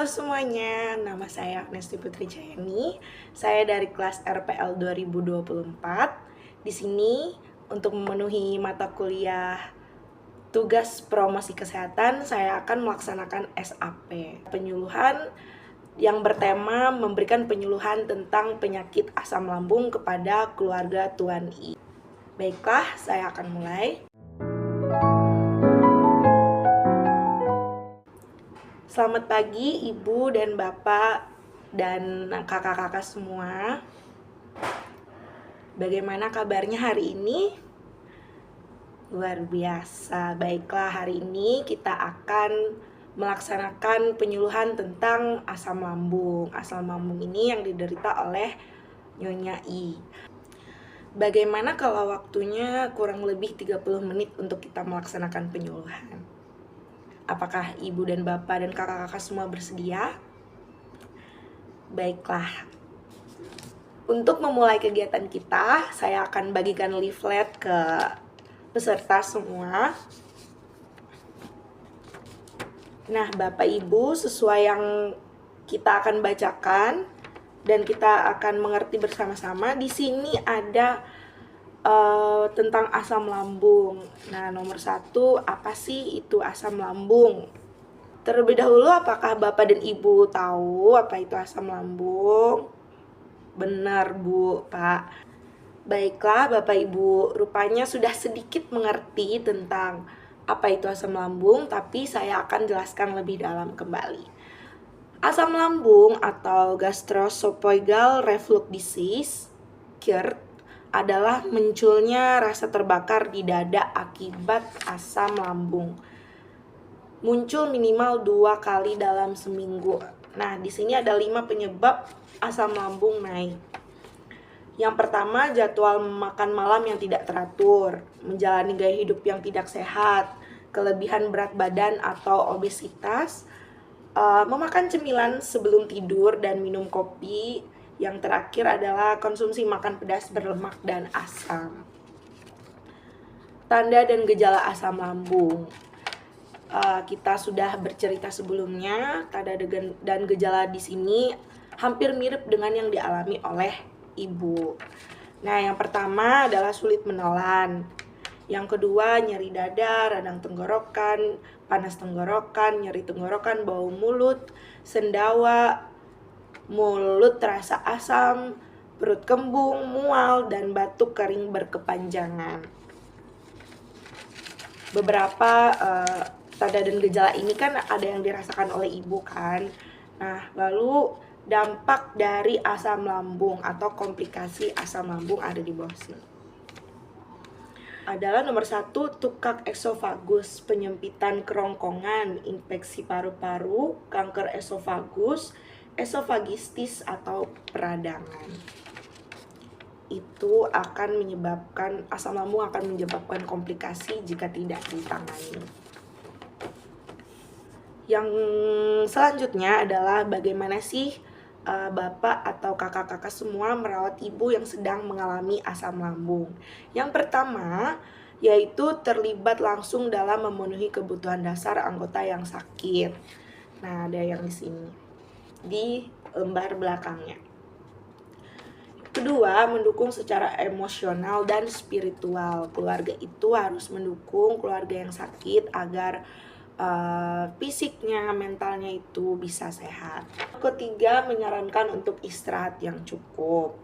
Halo semuanya, nama saya Agnesti Putri Cayani. Saya dari kelas RPL 2024. Di sini untuk memenuhi mata kuliah tugas promosi kesehatan, saya akan melaksanakan SAP. Penyuluhan yang bertema memberikan penyuluhan tentang penyakit asam lambung kepada keluarga Tuan I. Baiklah, saya akan mulai. Selamat pagi Ibu dan Bapak dan kakak-kakak semua. Bagaimana kabarnya hari ini? Luar biasa. Baiklah, hari ini kita akan melaksanakan penyuluhan tentang asam lambung. Asam lambung ini yang diderita oleh Nyonya I. Bagaimana kalau waktunya kurang lebih 30 menit untuk kita melaksanakan penyuluhan? Apakah ibu dan bapak dan kakak-kakak semua bersedia? Baiklah. Untuk memulai kegiatan kita, saya akan bagikan leaflet ke peserta semua. Nah, bapak ibu, sesuai yang kita akan bacakan dan kita akan mengerti bersama-sama, di sini ada tentang asam lambung. Nah, nomor 1, apa sih itu asam lambung? Terlebih dahulu, apakah Bapak dan Ibu tahu apa itu asam lambung? Benar, Bu, Pak. Baiklah, Bapak Ibu, rupanya sudah sedikit mengerti tentang apa itu asam lambung, tapi saya akan jelaskan lebih dalam kembali. Asam lambung atau gastroesophageal reflux disease, GERD, adalah munculnya rasa terbakar di dada akibat asam lambung. Muncul minimal 2 kali dalam seminggu. Nah, di sini ada 5 penyebab asam lambung naik. Yang pertama, jadwal makan malam yang tidak teratur, menjalani gaya hidup yang tidak sehat, kelebihan berat badan atau obesitas, memakan cemilan sebelum tidur dan minum kopi. Yang terakhir adalah konsumsi makan pedas berlemak dan asam. Tanda dan gejala asam lambung. Kita sudah bercerita sebelumnya, tanda dan gejala di sini hampir mirip dengan yang dialami oleh ibu. Nah, yang pertama adalah sulit menelan. Yang kedua, nyeri dada, radang tenggorokan, panas tenggorokan, nyeri tenggorokan, bau mulut, sendawa, mulut terasa asam, perut kembung, mual, dan batuk kering berkepanjangan. Beberapa tanda dan gejala ini kan ada yang dirasakan oleh ibu kan. Nah, lalu dampak dari asam lambung atau komplikasi asam lambung ada di bawah sini. Adalah nomor 1, tukak esofagus, penyempitan kerongkongan, infeksi paru-paru, kanker esofagus, esofagistis atau peradangan. Itu akan menyebabkan, asam lambung akan menyebabkan komplikasi jika tidak ditangani. Yang selanjutnya adalah bagaimana sih bapak atau kakak-kakak semua merawat ibu yang sedang mengalami asam lambung. Yang pertama yaitu terlibat langsung dalam memenuhi kebutuhan dasar anggota yang sakit. Nah, ada yang di sini di lembar belakangnya. Kedua, mendukung secara emosional dan spiritual. Keluarga itu harus mendukung keluarga yang sakit agar fisiknya, mentalnya itu bisa sehat. Ketiga, menyarankan untuk istirahat yang cukup.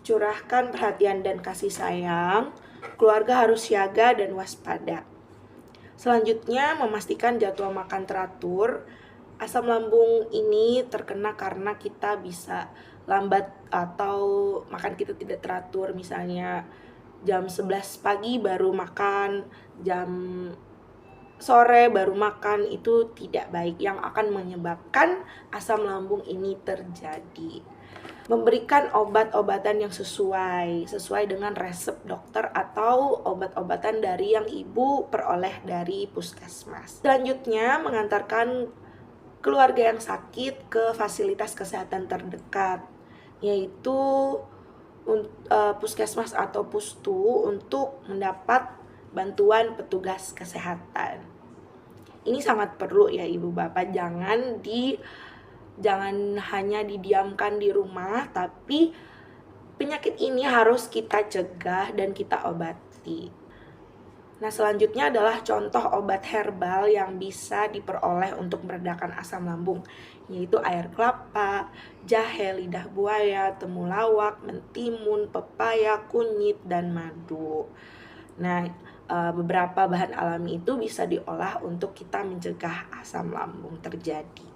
Curahkan perhatian dan kasih sayang. Keluarga harus siaga dan waspada. Selanjutnya, memastikan jadwal makan teratur. Asam lambung ini terkena karena kita bisa lambat atau makan kita tidak teratur. Misalnya jam 11 pagi baru makan, jam sore baru makan, itu tidak baik, yang akan menyebabkan asam lambung ini terjadi. Memberikan obat-obatan yang sesuai dengan resep dokter atau obat-obatan dari yang ibu peroleh dari puskesmas. Selanjutnya, mengantarkan keluarga yang sakit ke fasilitas kesehatan terdekat, yaitu puskesmas atau pustu untuk mendapat bantuan petugas kesehatan. Ini sangat perlu ya ibu bapak, jangan Jangan hanya didiamkan di rumah, tapi penyakit ini harus kita cegah dan kita obati. Nah, selanjutnya adalah contoh obat herbal yang bisa diperoleh untuk meredakan asam lambung, yaitu air kelapa, jahe, lidah buaya, temulawak, mentimun, pepaya, kunyit, dan madu. Nah, beberapa bahan alami itu bisa diolah untuk kita mencegah asam lambung terjadi.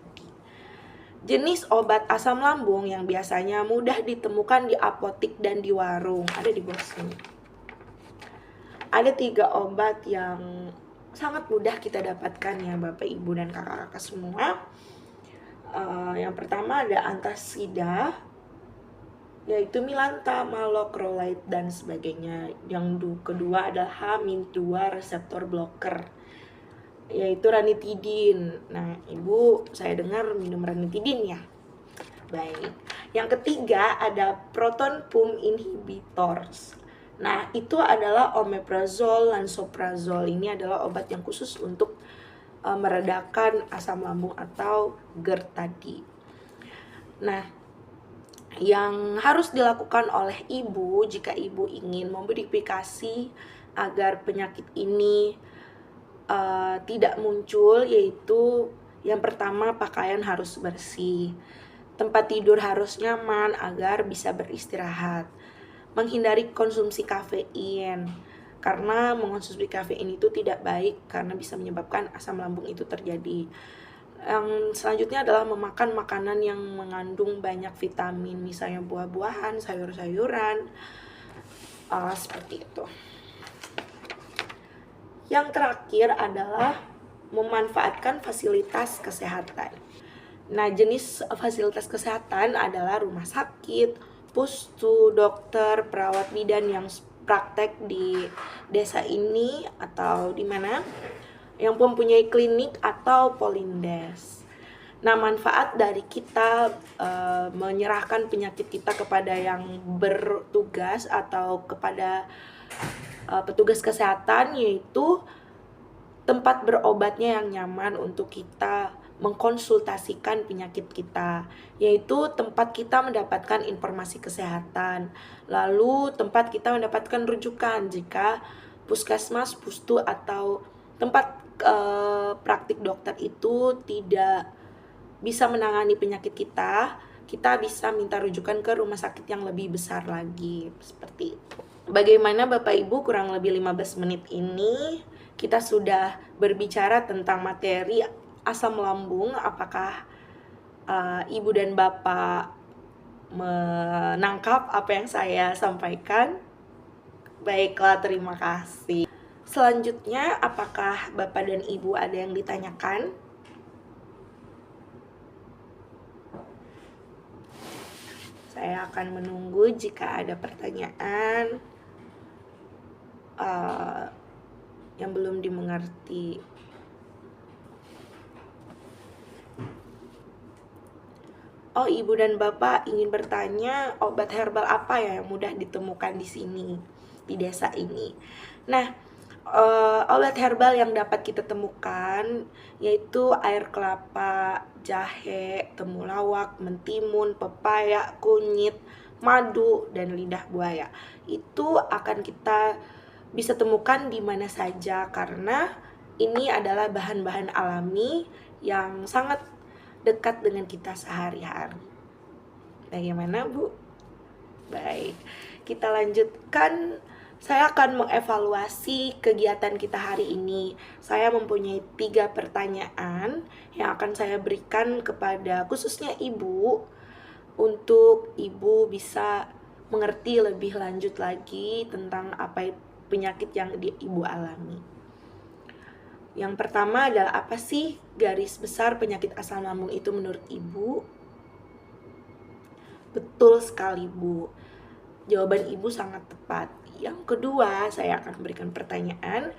Jenis obat asam lambung yang biasanya mudah ditemukan di apotik dan di warung ada di bawah sini. Ada 3 obat yang sangat mudah kita dapatkan ya Bapak, Ibu, dan kakak-kakak semua. Yang pertama ada antasida, yaitu milanta, malokrolide, dan sebagainya. Yang kedua adalah H-2 reseptor blocker, yaitu ranitidin. Nah, Ibu, saya dengar minum ranitidin ya. Baik. Yang ketiga ada proton pump inhibitors. Nah, itu adalah omeprazole, lansoprazole. Ini adalah obat yang khusus untuk meredakan asam lambung atau GERD tadi. Nah, yang harus dilakukan oleh ibu jika ibu ingin memodifikasi agar penyakit ini tidak muncul, yaitu yang pertama, pakaian harus bersih, tempat tidur harus nyaman agar bisa beristirahat, menghindari konsumsi kafein karena mengonsumsi kafein itu tidak baik karena bisa menyebabkan asam lambung itu terjadi. Yang selanjutnya adalah memakan makanan yang mengandung banyak vitamin, misalnya buah-buahan, sayur-sayuran, seperti itu. Yang terakhir adalah memanfaatkan fasilitas kesehatan. Nah, jenis fasilitas kesehatan adalah rumah sakit, pustu, dokter, perawat bidan yang praktek di desa ini atau di mana, yang mempunyai klinik atau polindes. Nah, manfaat dari kita menyerahkan penyakit kita kepada yang bertugas atau kepada petugas kesehatan, yaitu tempat berobatnya yang nyaman untuk kita mengkonsultasikan penyakit kita, yaitu tempat kita mendapatkan informasi kesehatan, lalu tempat kita mendapatkan rujukan jika puskesmas, pustu, atau tempat praktik dokter itu tidak bisa menangani penyakit kita bisa minta rujukan ke rumah sakit yang lebih besar lagi, seperti itu. Bagaimana Bapak Ibu, kurang lebih 15 menit ini kita sudah berbicara tentang materi asam lambung. Apakah Ibu dan Bapak menangkap apa yang saya sampaikan? Baiklah, terima kasih. Selanjutnya, apakah Bapak dan Ibu ada yang ditanyakan? Saya akan menunggu jika ada pertanyaan yang belum dimengerti. Oh, Ibu dan Bapak ingin bertanya obat herbal apa ya yang mudah ditemukan di sini, di desa ini. Nah, obat herbal yang dapat kita temukan yaitu air kelapa, jahe, temulawak, mentimun, pepaya, kunyit, madu, dan lidah buaya. Itu akan kita bisa temukan di mana saja karena ini adalah bahan-bahan alami yang sangat dekat dengan kita sehari-hari. Bagaimana, Bu? Baik, kita lanjutkan. Saya akan mengevaluasi kegiatan kita hari ini. Saya mempunyai 3 pertanyaan yang akan saya berikan kepada khususnya Ibu, untuk Ibu bisa mengerti lebih lanjut lagi tentang apa penyakit yang Ibu alami. Yang pertama adalah, apa sih garis besar penyakit asam lambung itu menurut Ibu? Betul sekali, Bu. Jawaban Ibu sangat tepat. Yang kedua, saya akan berikan pertanyaan,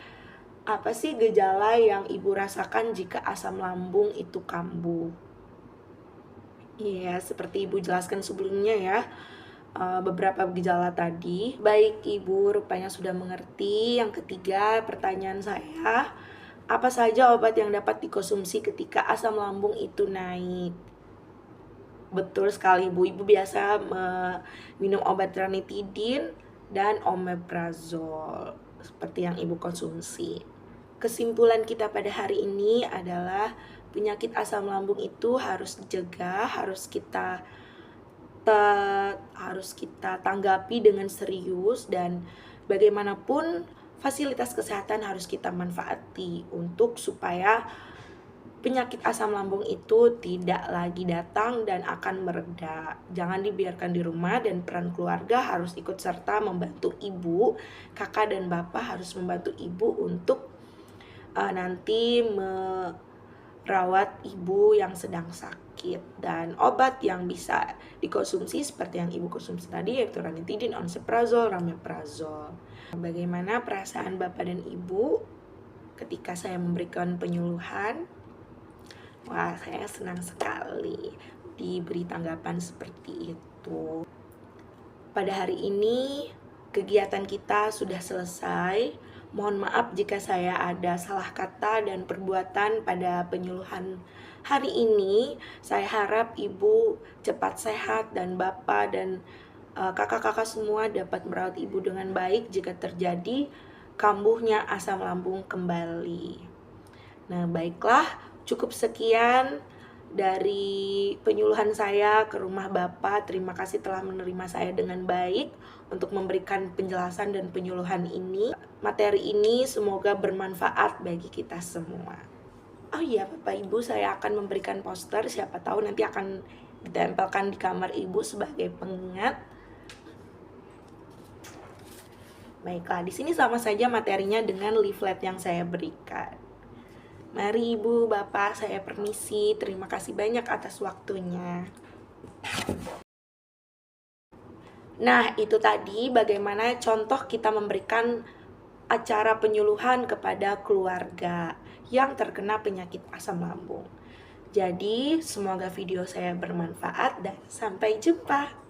apa sih gejala yang Ibu rasakan jika asam lambung itu kambuh? Iya, seperti Ibu jelaskan sebelumnya ya, beberapa gejala tadi. Baik, Ibu rupanya sudah mengerti. Yang ketiga, pertanyaan saya, apa saja obat yang dapat dikonsumsi ketika asam lambung itu naik? Betul sekali Bu, Ibu biasa minum obat ranitidin dan omeprazol seperti yang Ibu konsumsi. Kesimpulan kita pada hari ini adalah penyakit asam lambung itu harus dicegah, harus kita tanggapi dengan serius, dan bagaimanapun fasilitas kesehatan harus kita manfaati untuk supaya penyakit asam lambung itu tidak lagi datang dan akan mereda. Jangan dibiarkan di rumah, dan peran keluarga harus ikut serta membantu ibu. Kakak dan bapak harus membantu ibu untuk nanti merawat ibu yang sedang sakit. Dan obat yang bisa dikonsumsi seperti yang ibu konsumsi tadi, yaitu ranitidin, omeprazol, rameprazol. Bagaimana perasaan bapak dan ibu ketika saya memberikan penyuluhan? Wah, saya senang sekali diberi tanggapan seperti itu. Pada hari ini kegiatan kita sudah selesai. Mohon maaf jika saya ada salah kata dan perbuatan pada penyuluhan hari ini. Saya harap ibu cepat sehat dan bapak dan kakak-kakak semua dapat merawat ibu dengan baik jika terjadi kambuhnya asam lambung kembali. Nah, baiklah, cukup sekian dari penyuluhan saya ke rumah Bapak. Terima kasih telah menerima saya dengan baik untuk memberikan penjelasan dan penyuluhan ini. Materi ini semoga bermanfaat bagi kita semua. Oh iya, Bapak Ibu, saya akan memberikan poster, siapa tahu nanti akan ditempelkan di kamar Ibu sebagai pengingat. Baiklah, di sini sama saja materinya dengan leaflet yang saya berikan. Mari Ibu, Bapak, saya permisi. Terima kasih banyak atas waktunya. Nah, itu tadi bagaimana contoh kita memberikan acara penyuluhan kepada keluarga yang terkena penyakit asam lambung. Jadi, semoga video saya bermanfaat dan sampai jumpa.